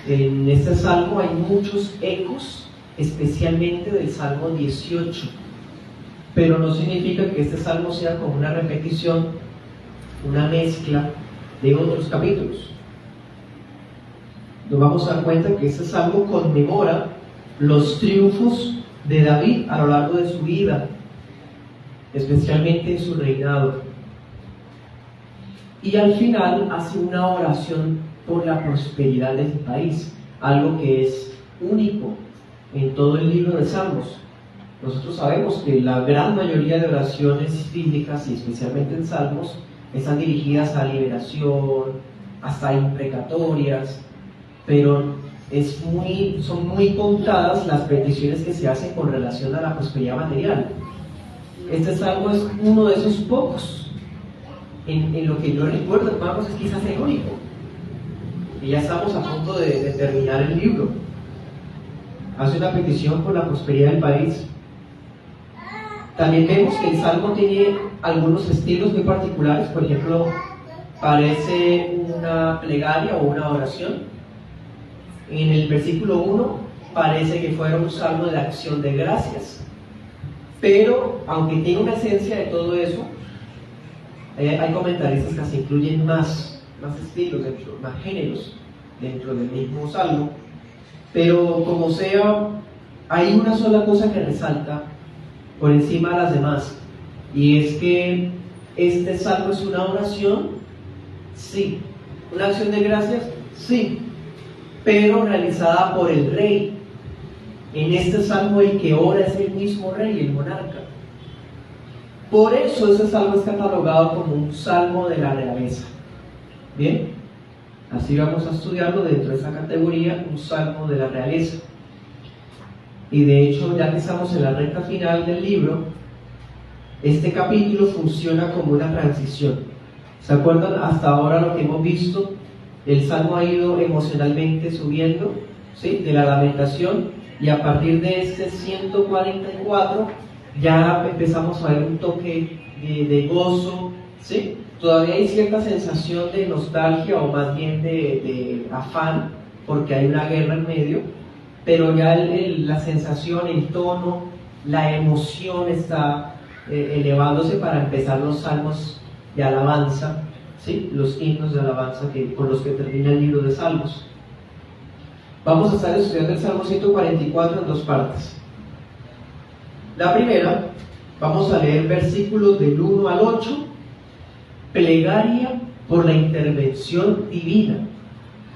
En este salmo hay muchos ecos, especialmente del Salmo 18, pero no significa que este salmo sea como una repetición, una mezcla de otros capítulos. Nos vamos a dar cuenta que este salmo conmemora los triunfos de David a lo largo de su vida, especialmente en su reinado. Y al final hace una oración por la prosperidad del país, algo que es único en todo el libro de Salmos. Nosotros sabemos que la gran mayoría de oraciones bíblicas, y especialmente en Salmos, están dirigidas a liberación, hasta imprecatorias, pero son muy contadas las peticiones que se hacen con relación a la prosperidad material. Este salmo es uno de esos pocos. En lo que yo recuerdo, hermanos, es quizás el único. Y ya estamos a punto de terminar el libro. Hace una petición por la prosperidad del país. También vemos que el salmo tiene algunos estilos muy particulares. Por ejemplo, parece una plegaria o una oración. En el versículo 1 parece que fuera un salmo de acción de gracias. Pero, aunque tiene una esencia de todo eso, hay comentaristas que se incluyen más estilos, más géneros dentro del mismo salmo. Pero como sea, hay una sola cosa que resalta por encima de las demás, y es que este salmo es una oración, sí. Una acción de gracias, sí, pero realizada por el rey. En este salmo el que ora es el mismo rey, el monarca. Por eso ese salmo es catalogado como un salmo de la realeza. Bien, así vamos a estudiarlo dentro de esa categoría, un salmo de la realeza. Y de hecho, ya que estamos en la recta final del libro, este capítulo funciona como una transición. ¿Se acuerdan? Hasta ahora lo que hemos visto, el salmo ha ido emocionalmente subiendo, ¿sí?, de la lamentación, y a partir de este 144 ya empezamos a ver un toque de gozo, ¿sí? Todavía hay cierta sensación de nostalgia, o más bien de afán, porque hay una guerra en medio, pero ya la sensación, el tono, la emoción está elevándose para empezar los salmos de alabanza, ¿sí?, los himnos de alabanza con los que termina el libro de Salmos. Vamos a estar estudiando el Salmo 144 en dos partes. La primera, vamos a leer versículos del 1 al 8, plegaria por la intervención divina.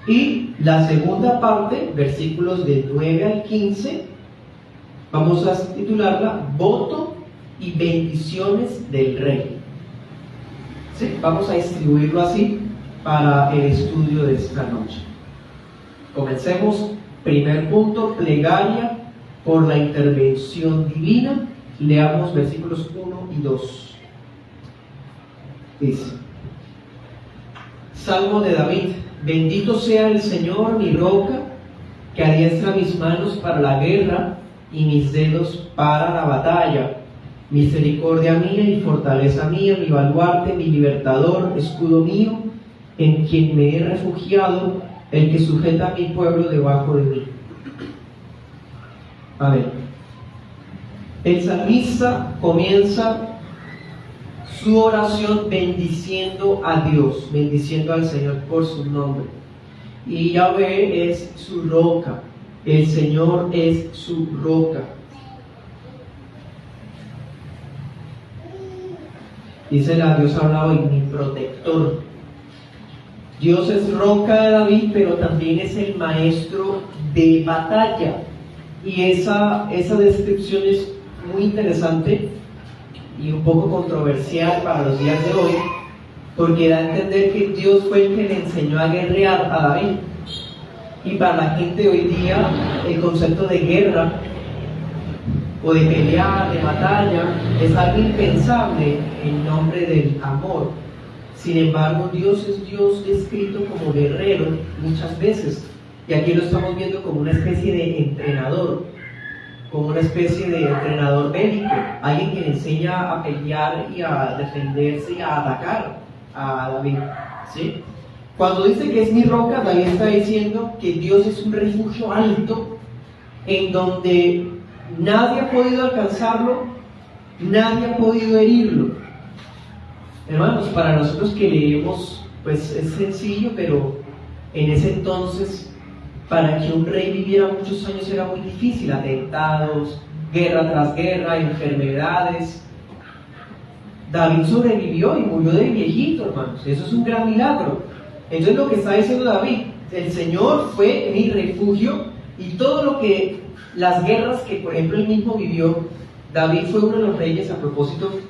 Y la segunda parte, versículos del 9 al 15, vamos a titularla Voto y bendiciones del rey. ¿Sí? Vamos a distribuirlo así para el estudio de esta noche. Comencemos. Primer punto, plegaria por la intervención divina. Leamos versículos 1 y 2. Dice: Salmo de David. Bendito sea el Señor, mi roca, que adiestra mis manos para la guerra y mis dedos para la batalla. Misericordia mía y fortaleza mía, mi baluarte, mi libertador, escudo mío, en quien me he refugiado, el que sujeta a mi pueblo debajo de mí. A ver, el salmista comienza su oración bendiciendo a Dios, bendiciendo al Señor por su nombre. Y Yahvé es su roca, el Señor es su roca. Dice la Dios habla hoy, mi protector. Dios es roca de David, pero también es el maestro de batalla. Y esa descripción es muy interesante y un poco controversial para los días de hoy, porque da a entender que Dios fue el que le enseñó a guerrear a David. Y para la gente hoy día, el concepto de guerra o de pelear, de batalla, es algo impensable en nombre del amor. Sin embargo, Dios es Dios descrito como guerrero muchas veces, y aquí lo estamos viendo como una especie de entrenador, como una especie de entrenador bélico, alguien que le enseña a pelear y a defenderse y a atacar a David, ¿sí? Cuando dice que es mi roca, David está diciendo que Dios es un refugio alto en donde nadie ha podido alcanzarlo, nadie ha podido herirlo. Hermanos, para nosotros que leemos, pues es sencillo, pero en ese entonces, para que un rey viviera muchos años era muy difícil, atentados, guerra tras guerra, enfermedades. David sobrevivió y murió de viejito, hermanos. Eso es un gran milagro. Entonces lo que está diciendo David, el Señor fue mi refugio, y todo lo que, las guerras que por ejemplo él mismo vivió, David fue uno de los reyes, a propósito,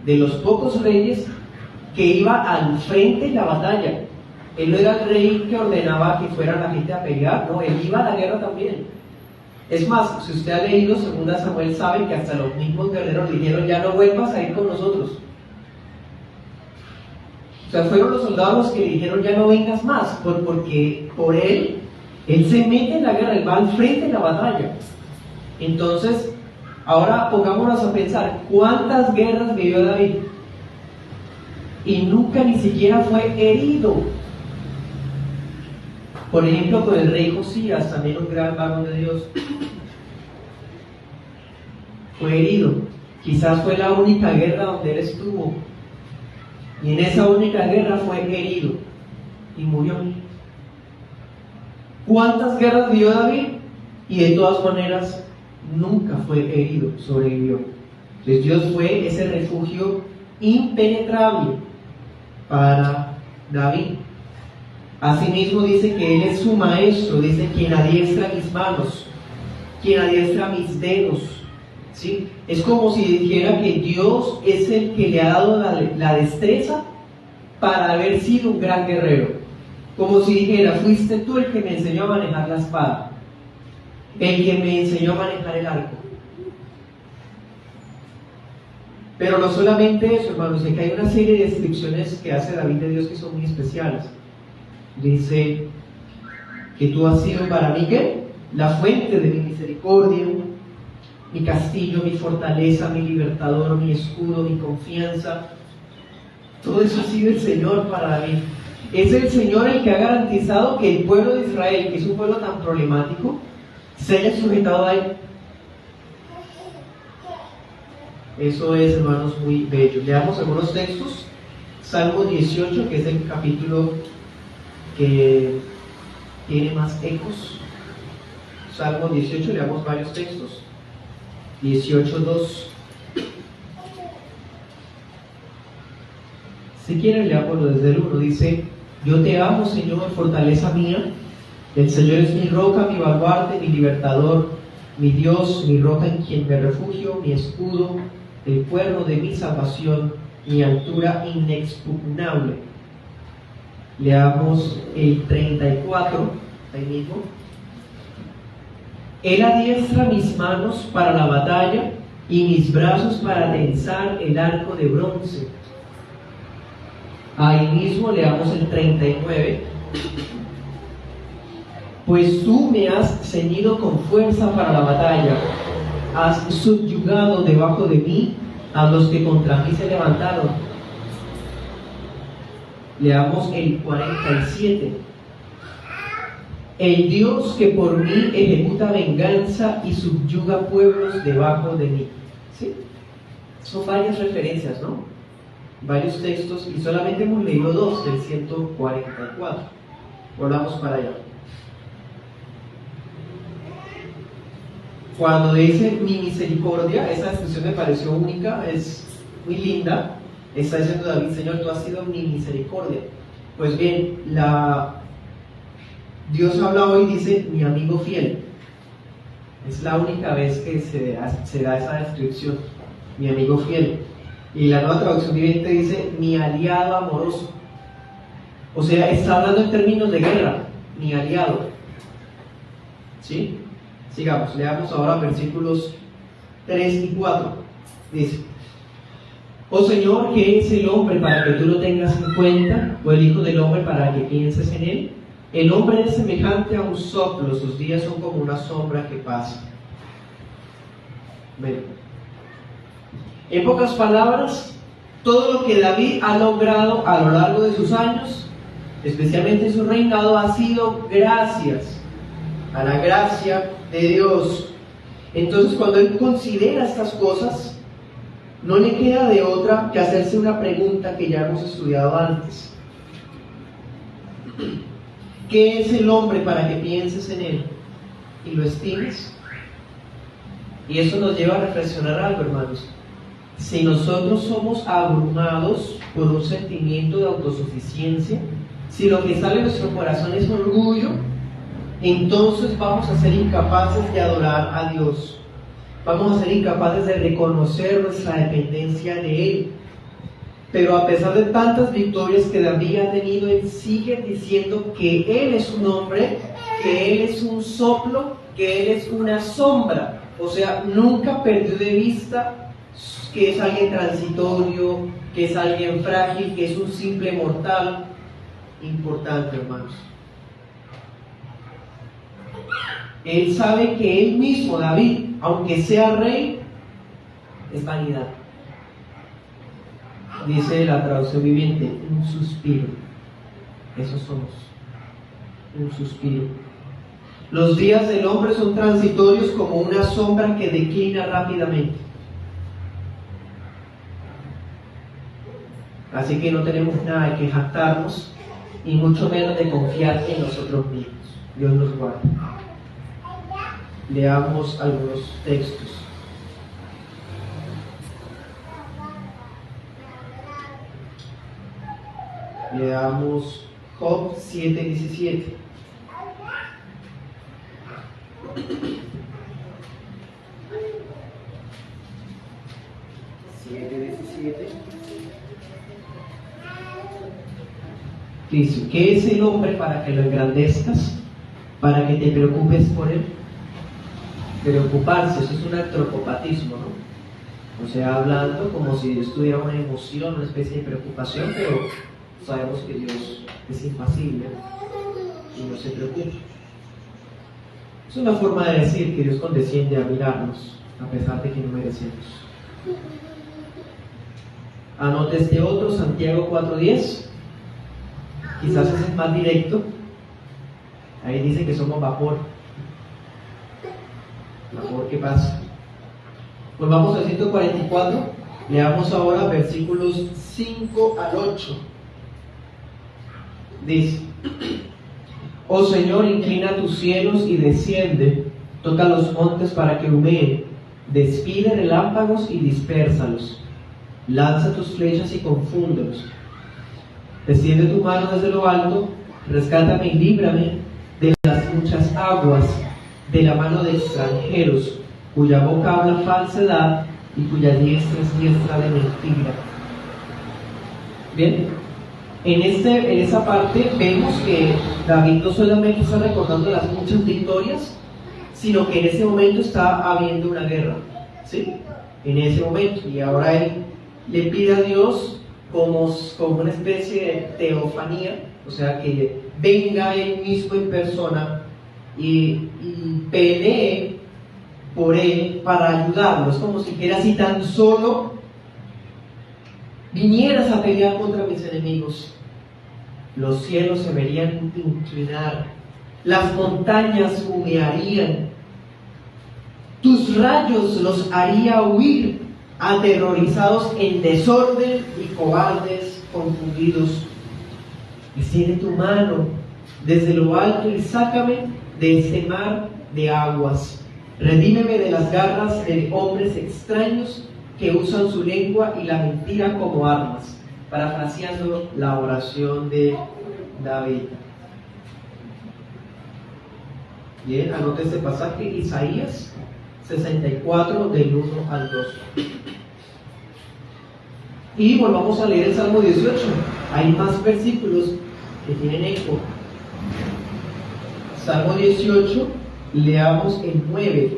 de los pocos reyes que iba al frente en la batalla. Él no era el rey que ordenaba que fuera la gente a pelear, no, él iba a la guerra también. Es más, si usted ha leído 2 Samuel, sabe que hasta los mismos guerreros dijeron: ya no vuelvas a ir con nosotros. O sea, fueron los soldados los que dijeron: ya no vengas más, porque por él se mete en la guerra, él va al frente en la batalla. Entonces, ahora pongámonos a pensar, ¿cuántas guerras vivió David? Y nunca ni siquiera fue herido. Por ejemplo, con el rey Josías, también un gran varón de Dios, fue herido. Quizás fue la única guerra donde él estuvo, y en esa única guerra fue herido y murió. ¿Cuántas guerras vivió David? Y de todas maneras nunca fue herido, sobrevivió. Entonces Dios fue ese refugio impenetrable para David. Asimismo dice que Él es su maestro, dice: quien adiestra mis manos, quien adiestra mis dedos. ¿Sí? Es como si dijera que Dios es el que le ha dado la destreza para haber sido un gran guerrero. Como si dijera: fuiste tú el que me enseñó a manejar la espada, el que me enseñó a manejar el arco. Pero no solamente eso, hermanos, es que hay una serie de descripciones que hace David de Dios que son muy especiales. Dice que tú has sido para mí, ¿qué? La fuente de mi misericordia, mi castillo, mi fortaleza, mi libertador, mi escudo, mi confianza. Todo eso ha sido el Señor para David. Es el Señor el que ha garantizado que el pueblo de Israel, que es un pueblo tan problemático, se haya sujetado a Él. Eso es, hermanos, muy bello. Leamos algunos textos. Salmo 18, que es el capítulo que tiene más ecos. Salmo 18, leamos varios textos. 18:2. Si quieren, leámoslo desde el 1. Dice: yo te amo, Señor, fortaleza mía. El Señor es mi roca, mi baluarte, mi libertador, mi Dios, mi roca en quien me refugio, mi escudo, el cuerno de mi salvación, mi altura inexpugnable. Leamos el 34, ahí mismo. Él adiestra mis manos para la batalla y mis brazos para tensar el arco de bronce. Ahí mismo leamos el 39. Pues tú me has ceñido con fuerza para la batalla, has subyugado debajo de mí a los que contra mí se levantaron. Leamos el 47. El Dios que por mí ejecuta venganza y subyuga pueblos debajo de mí. ¿Sí? Son varias referencias, ¿no? Varios textos, y solamente hemos leído 2 del 144. Volvamos para allá. Cuando dice mi misericordia, esa expresión me pareció única, es muy linda. Está diciendo David: Señor, tú has sido mi misericordia. Pues bien, Dios habla hoy y dice: mi amigo fiel. Es la única vez que se da esa descripción, mi amigo fiel. Y la Nueva Traducción Viviente dice: mi aliado amoroso. O sea, está hablando en términos de guerra, mi aliado. ¿Sí? Sigamos, leamos ahora versículos 3 y 4. Dice: oh Señor, ¿qué es el hombre para que tú lo tengas en cuenta? ¿O el hijo del hombre para que pienses en él? El hombre es semejante a un soplo, sus días son como una sombra que pasa. Bueno, en pocas palabras, todo lo que David ha logrado a lo largo de sus años especialmente en su reinado, ha sido gracias a la gracia de Dios. Entonces, cuando él considera estas cosas, no le queda de otra que hacerse una pregunta que ya hemos estudiado antes. ¿Qué es el hombre para que pienses en él y lo estimes? Y eso nos lleva a reflexionar algo, hermanos. Si nosotros somos abrumados por un sentimiento de autosuficiencia, si lo que sale de nuestro corazón es orgullo, entonces vamos a ser incapaces de adorar a Dios. Vamos a ser incapaces de reconocer nuestra dependencia de Él. Pero a pesar de tantas victorias que David ha tenido, él sigue diciendo que Él es un hombre, que Él es un soplo, que Él es una sombra. O sea, nunca perdió de vista que es alguien transitorio, que es alguien frágil, que es un simple mortal. Importante, hermanos. Él sabe que él mismo, David, aunque sea rey, es vanidad. Dice la traducción viviente, un suspiro. Eso somos, un suspiro. Los días del hombre son transitorios como una sombra que declina rápidamente. Así que no tenemos nada de que jactarnos y mucho menos de confiar en nosotros mismos. Dios nos guarde. Leamos algunos textos. Leamos Job 7:17. Dice, ¿qué es el hombre para que lo engrandezcas? Para que te preocupes por él. Preocuparse, eso es un antropopatismo, ¿no? O sea, hablando como si Dios tuviera una emoción, una especie de preocupación, pero sabemos que Dios es impasible y no se preocupa. Es una forma de decir que Dios condesciende a mirarnos, a pesar de que no merecemos. Anote este otro, Santiago 4:10. Quizás ese es más directo. Ahí dice que somos vapor. Vapor que pasa. Pues vamos al 144. Leamos ahora versículos 5 al 8. Dice: Oh Señor, inclina tus cielos y desciende, toca los montes para que humeen, despide relámpagos y dispérsalos, lanza tus flechas y confúndelos. Desciende tu mano desde lo alto, rescátame y líbrame de las muchas aguas, de la mano de extranjeros, cuya boca habla falsedad y cuya diestra es diestra de mentira. Bien, en esa parte vemos que David no solamente está recordando las muchas victorias, sino que en ese momento está habiendo una guerra, ¿sí? En ese momento, y ahora él le pide a Dios como una especie de teofanía, o sea, que venga él mismo en persona y pelee por él para ayudarlo. Es como si dijera, si tan solo vinieras a pelear contra mis enemigos, los cielos se verían inclinar, las montañas humearían, tus rayos los haría huir, aterrorizados en desorden y cobardes confundidos. Extiende tu mano desde lo alto y sácame de este mar de aguas. Redímeme de las garras de hombres extraños que usan su lengua y la mentira como armas. Parafraseando la oración de David. Bien, anote este pasaje, Isaías 64, del 1 al 2. Y volvamos a leer el Salmo 18. Hay más versículos que tienen eco. Salmo 18, leamos el 9.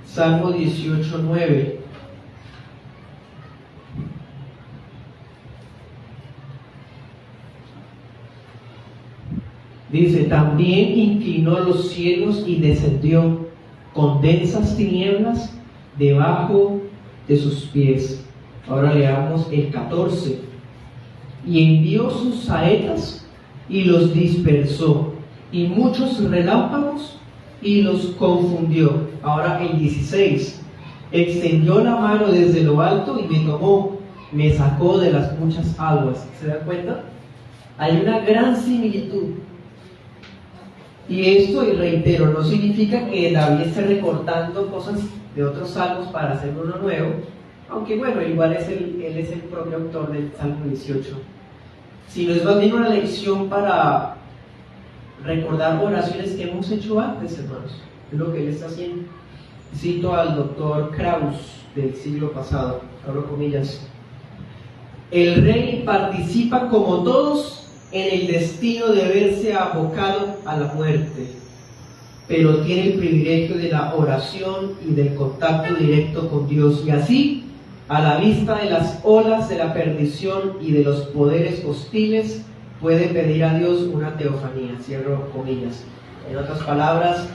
Salmo 18, 9. Dice: también inclinó los cielos y descendió con densas tinieblas debajo de sus pies. Ahora leamos el 14. y envió sus saetas y los dispersó, y muchos relámpagos y los confundió. Ahora el 16, extendió la mano desde lo alto y me tomó, me sacó de las muchas aguas. ¿Se dan cuenta? Hay una gran similitud. Y esto, y reitero, no significa que David esté recortando cosas de otros salmos para hacer uno nuevo, aunque bueno, igual él es el propio autor del Salmo 18, sino es más bien una lección para recordar oraciones que hemos hecho antes, hermanos. Es lo que él está haciendo. Cito al doctor Kraus del siglo pasado, abro comillas: el rey participa como todos en el destino de verse abocado a la muerte, pero tiene el privilegio de la oración y del contacto directo con Dios, y así, a la vista de las olas de la perdición y de los poderes hostiles, puede pedir a Dios una teofanía. Cierro comillas. En otras palabras,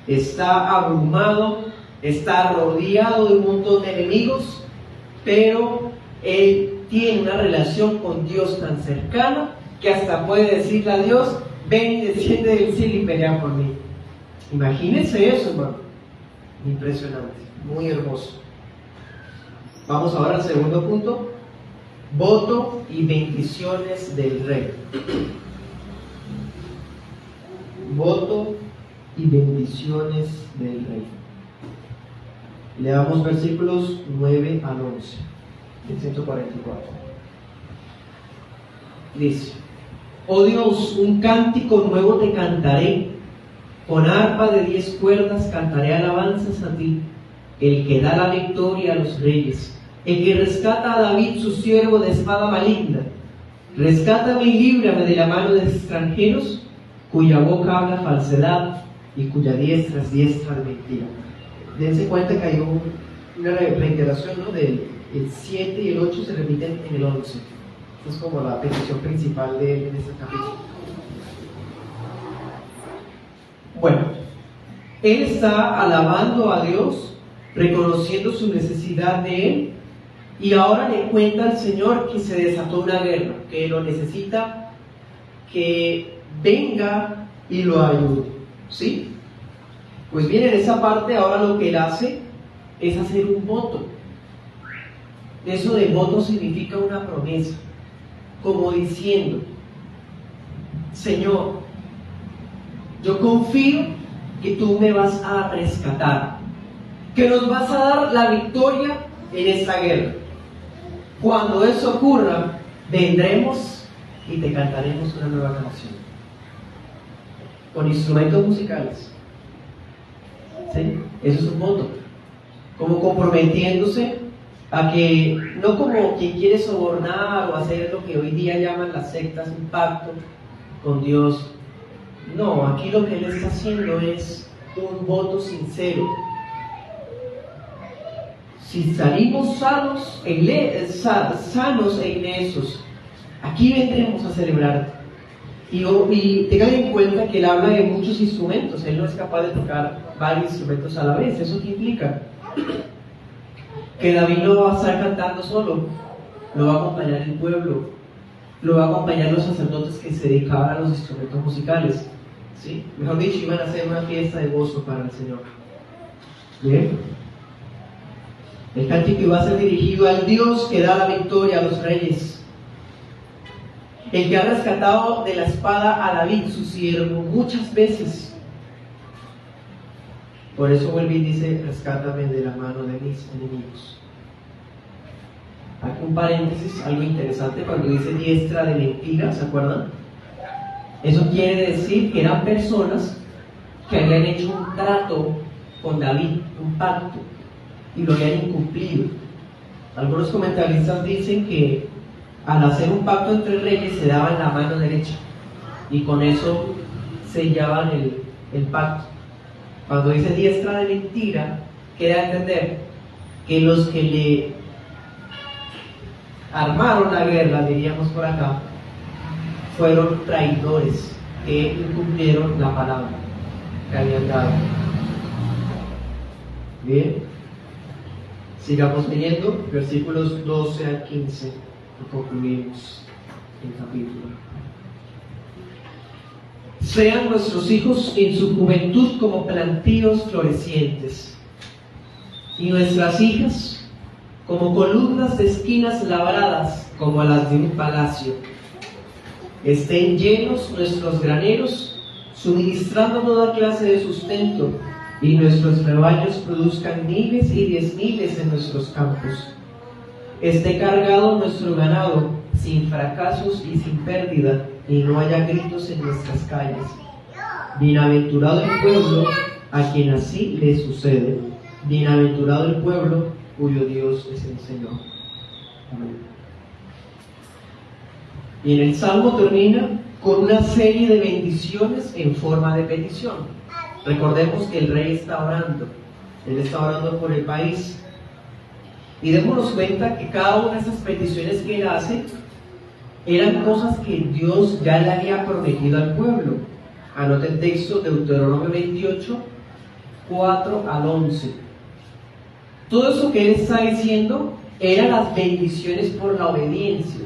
está abrumado, está rodeado de un montón de enemigos, pero él tiene una relación con Dios tan cercana que hasta puede decirle a Dios: ven y desciende del cielo y pelea por mí. Imagínense eso, hermano. Impresionante, muy hermoso. Vamos ahora al segundo punto: voto y bendiciones del rey. Voto y bendiciones del rey. Leamos versículos 9 al 11 del 144. Dice: oh Dios, un cántico nuevo te cantaré, con arpa de 10 cuerdas cantaré alabanzas a ti, el que da la victoria a los reyes, el que rescata a David su siervo de espada maligna. Rescátame y líbrame de la mano de extranjeros, cuya boca habla falsedad y cuya diestra es diestra de mentira. Dense cuenta que hay una reiteración, ¿no? Del 7 y el 8 se repiten en el 11. Esta es como la petición principal de él en este capítulo. Bueno, él está alabando a Dios, reconociendo su necesidad de él, y ahora le cuenta al Señor que se desató una guerra, que lo necesita, que venga y lo ayude. ¿Sí? Pues bien, en esa parte ahora lo que él hace es hacer un voto. Eso de voto significa una promesa, como diciendo: Señor, yo confío que tú me vas a rescatar, que nos vas a dar la victoria en esta guerra. Cuando eso ocurra, vendremos y te cantaremos una nueva canción, con instrumentos musicales. ¿Sí? Eso es un voto, como comprometiéndose a que, no como quien quiere sobornar o hacer lo que hoy día llaman las sectas, un pacto con Dios. No, aquí lo que él está haciendo es un voto sincero. Si salimos sanos e ilesos, aquí vendremos a celebrar. Y tengan en cuenta que él habla de muchos instrumentos. Él no es capaz de tocar varios instrumentos a la vez. ¿Eso qué implica? Que David no va a estar cantando solo, lo va a acompañar el pueblo, lo va a acompañar los sacerdotes que se dedicaban a los instrumentos musicales. ¿Sí? Mejor dicho, iban a hacer una fiesta de gozo para el Señor. ¿Bien? El cántico iba a ser dirigido al Dios que da la victoria a los reyes, el que ha rescatado de la espada a David, su siervo, muchas veces. Por eso vuelve y dice: rescátame de la mano de mis enemigos. Aquí un paréntesis, algo interesante, cuando dice diestra de mentira, ¿se acuerdan? Eso quiere decir que eran personas que habían hecho un trato con David, un pacto, y lo habían incumplido. Algunos comentaristas dicen que al hacer un pacto entre reyes se daban la mano derecha y con eso sellaban el pacto. Cuando dice diestra de mentira, queda a entender que los que le armaron la guerra, diríamos por acá, fueron traidores que incumplieron la palabra que habían dado. Bien, sigamos leyendo versículos 12 al 15. y concluimos el capítulo. Sean nuestros hijos en su juventud como plantíos florecientes, y nuestras hijas como columnas de esquinas labradas como las de un palacio. Estén llenos nuestros graneros, suministrando toda clase de sustento, y nuestros rebaños produzcan miles y 10,000 en nuestros campos. Esté cargado nuestro ganado, sin fracasos y sin pérdida, y no haya gritos en nuestras calles. Bienaventurado el pueblo a quien así le sucede. Bienaventurado el pueblo cuyo Dios es el Señor. Amén. Y en el Salmo termina con una serie de bendiciones en forma de petición. Recordemos que el rey está orando. Él está orando por el país. Y démonos cuenta que cada una de esas peticiones que él hace eran cosas que Dios ya le había prometido al pueblo. Anote el texto de Deuteronomio 28, 4 al 11. Todo eso que él está diciendo eran las bendiciones por la obediencia.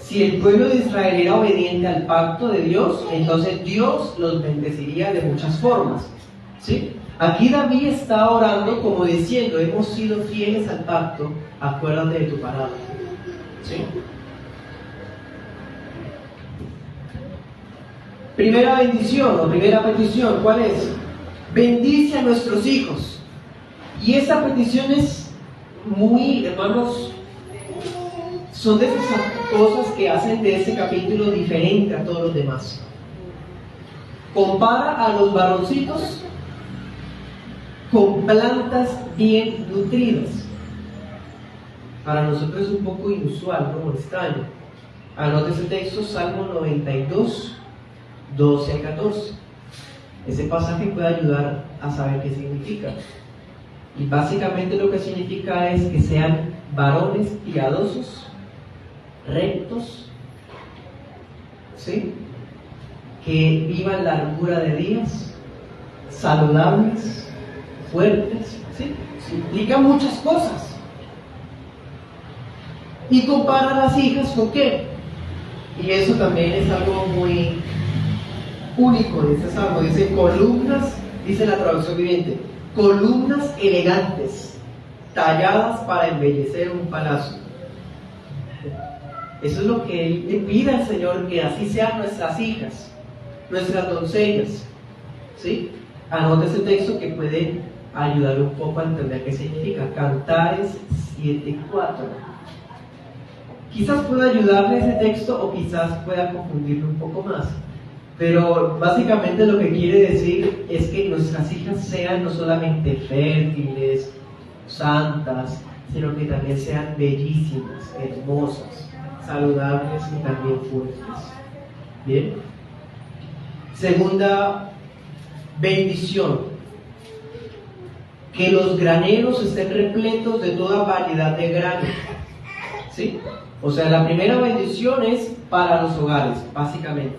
Si el pueblo de Israel era obediente al pacto de Dios, entonces Dios los bendeciría de muchas formas, ¿sí? Aquí David está orando como diciendo: hemos sido fieles al pacto, acuérdate de tu palabra, ¿sí? Primera bendición o primera petición, ¿cuál es? Bendice a nuestros hijos. Y esta petición es muy, hermanos, son de esas cosas que hacen de este capítulo diferente a todos los demás. Compara a los varoncitos con plantas bien nutridas. Para nosotros es un poco inusual, ¿no? Extraño. Anote ese texto, Salmo 92, 12 al 14. Ese pasaje puede ayudar a saber qué significa. Y básicamente lo que significa es que sean varones piadosos, rectos, ¿sí? Que vivan largura de días, saludables, fuertes, ¿sí? Implica muchas cosas. Y compara a las hijas con qué. Y eso también es algo muy único de este salmo. Dice columnas, dice la traducción viviente, columnas elegantes, talladas para embellecer un palacio. Eso es lo que él le pide al Señor, que así sean nuestras hijas, nuestras doncellas, ¿sí? Anote ese texto que puede ayudar un poco a entender qué significa. Cantares 7:4. Quizás pueda ayudarle ese texto o quizás pueda confundirlo un poco más. Pero básicamente lo que quiere decir es que nuestras hijas sean no solamente fértiles, santas, sino que también sean bellísimas, hermosas, saludables y también fuertes. Bien. Segunda bendición: que los graneros estén repletos de toda variedad de grano. ¿Sí? O sea, la primera bendición es para los hogares, básicamente.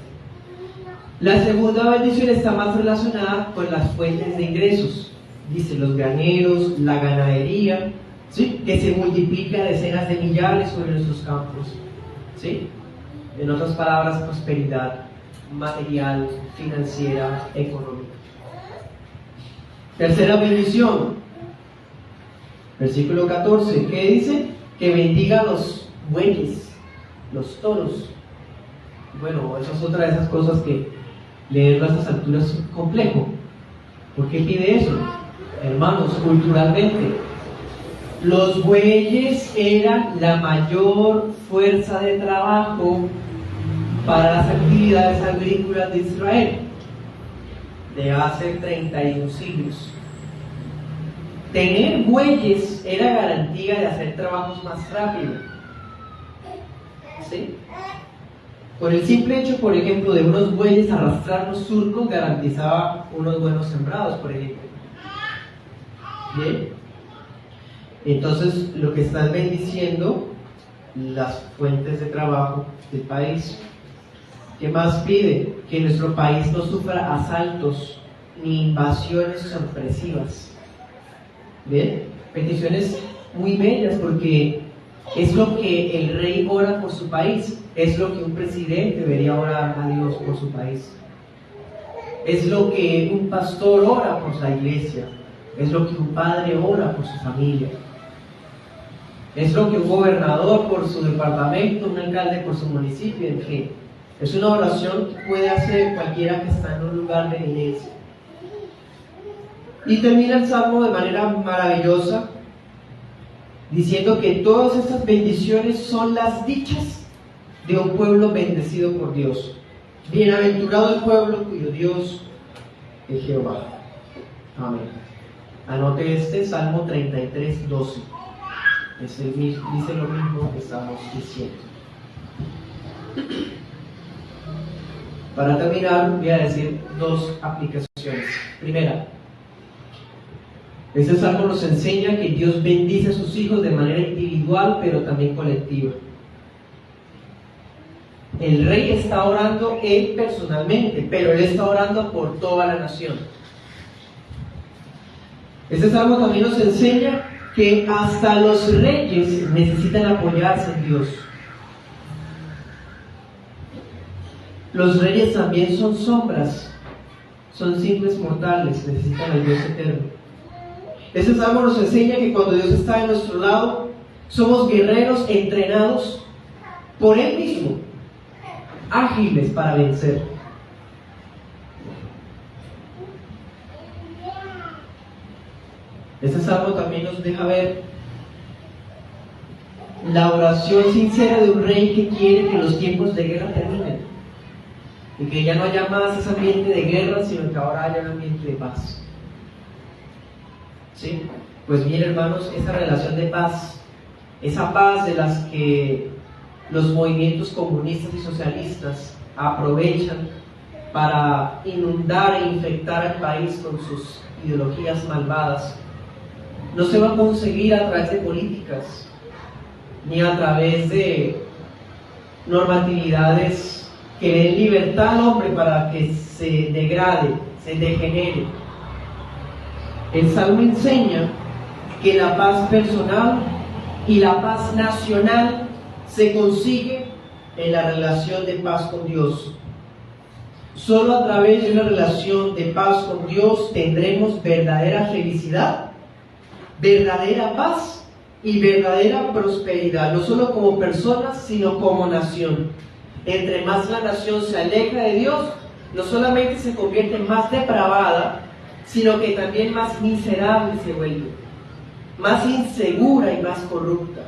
La segunda bendición está más relacionada con las fuentes de ingresos. Dice los graneros, la ganadería, ¿sí? Que se multiplica decenas de millares sobre nuestros campos, ¿sí? En otras palabras, prosperidad material, financiera, económica. Tercera bendición, versículo 14, ¿qué dice? Que bendiga los bueyes, los toros. Bueno, esa es otra de esas cosas que leerlo a estas alturas es complejo. ¿Por qué pide eso? Hermanos, culturalmente, los bueyes eran la mayor fuerza de trabajo para las actividades agrícolas de Israel de hace 31 siglos. Tener bueyes era garantía de hacer trabajos más rápido, ¿sí? Por el simple hecho, por ejemplo, de unos bueyes arrastrar los surcos garantizaba unos buenos sembrados, por ejemplo. Bien. Entonces, lo que están bendiciendo las fuentes de trabajo del país. ¿Qué más pide? Que nuestro país no sufra asaltos ni invasiones sorpresivas. Bien, peticiones muy bellas porque Es lo que el rey ora por su país, es lo que un presidente debería orar a Dios por su país. Es lo que un pastor ora por la iglesia, es lo que un padre ora por su familia. Es lo que un gobernador por su departamento, un alcalde por su municipio, en fin. Es una oración que puede hacer cualquiera que está en un lugar de eminencia. Y termina el Salmo de manera maravillosa, diciendo que todas estas bendiciones son las dichas de un pueblo bendecido por Dios. Bienaventurado el pueblo cuyo Dios es Jehová. Amén. Anote este Salmo 33, 12. Dice lo mismo que estamos diciendo. Para terminar, voy a decir dos aplicaciones. Primera, este salmo nos enseña que Dios bendice a sus hijos de manera individual, pero también colectiva. El rey está orando él personalmente, pero él está orando por toda la nación. Este salmo también nos enseña que hasta los reyes necesitan apoyarse en Dios. Los reyes también son sombras, son simples mortales, necesitan al Dios eterno. Este salmo nos enseña que cuando Dios está de nuestro lado, somos guerreros entrenados por Él mismo, ágiles para vencer. Este salmo también nos deja ver la oración sincera de un rey que quiere que los tiempos de guerra terminen y que ya no haya más ese ambiente de guerra, sino que ahora haya un ambiente de paz. ¿Sí? Pues bien, hermanos, esa relación de paz, esa paz de las que los movimientos comunistas y socialistas aprovechan para inundar e infectar al país con sus ideologías malvadas, no se va a conseguir a través de políticas, ni a través de normatividades que den libertad al hombre para que se degrade, se degenere. El Salmo enseña que la paz personal y la paz nacional se consigue en la relación de paz con Dios. Solo a través de una relación de paz con Dios tendremos verdadera felicidad, verdadera paz y verdadera prosperidad, no solo como personas, sino como nación. Entre más la nación se aleja de Dios, no solamente se convierte más depravada, sino que también más miserable se vuelve, más insegura y más corrupta.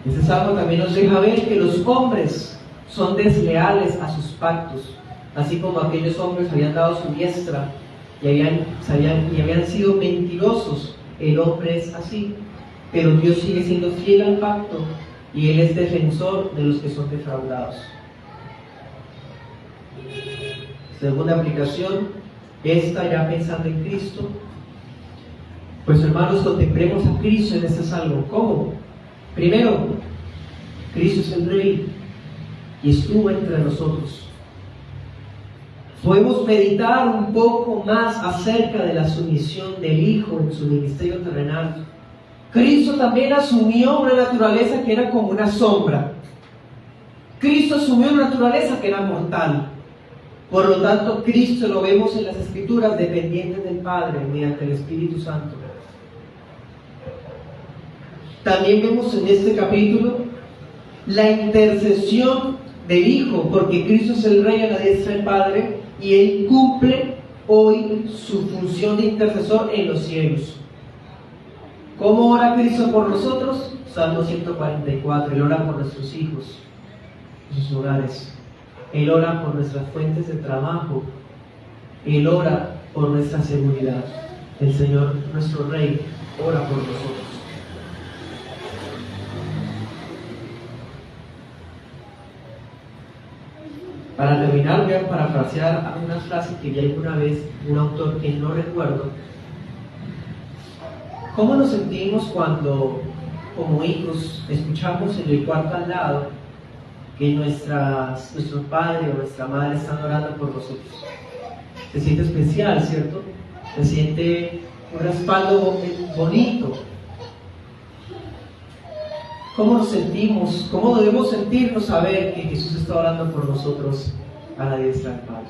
Este salmo también nos deja ver que los hombres son desleales a sus pactos, así como aquellos hombres habían dado su diestra y habían sido mentirosos. El hombre es así, pero Dios sigue siendo fiel al pacto y Él es defensor de los que son defraudados. Segunda aplicación, esta ya pensando en Cristo. Pues hermanos, contemplemos a Cristo en este salmo. ¿Cómo? Primero, Cristo es el Rey y estuvo entre nosotros. Podemos meditar un poco más acerca de la sumisión del Hijo en su ministerio terrenal. Cristo también asumió una naturaleza que era como una sombra. Cristo asumió una naturaleza que era mortal. Por lo tanto, Cristo lo vemos en las Escrituras dependientes del Padre mediante el Espíritu Santo. También vemos en este capítulo la intercesión del Hijo, porque Cristo es el Rey a la diestra del Padre y Él cumple hoy su función de intercesor en los cielos. ¿Cómo ora Cristo por nosotros? Salmo 144, Él ora por nuestros hijos, sus hogares. Él ora por nuestras fuentes de trabajo. Él ora por nuestra seguridad. El Señor, nuestro Rey, ora por nosotros. Para terminar, voy a parafrasear algunas frases que vi alguna vez un autor que no recuerdo. ¿Cómo nos sentimos cuando, como hijos, escuchamos en el cuarto al lado que nuestro padre o nuestra madre están orando por nosotros? Se siente especial, ¿cierto? Se siente un respaldo bonito. ¿Cómo nos sentimos? ¿Cómo debemos sentirnos saber que Jesús está orando por nosotros a la diestra del Padre?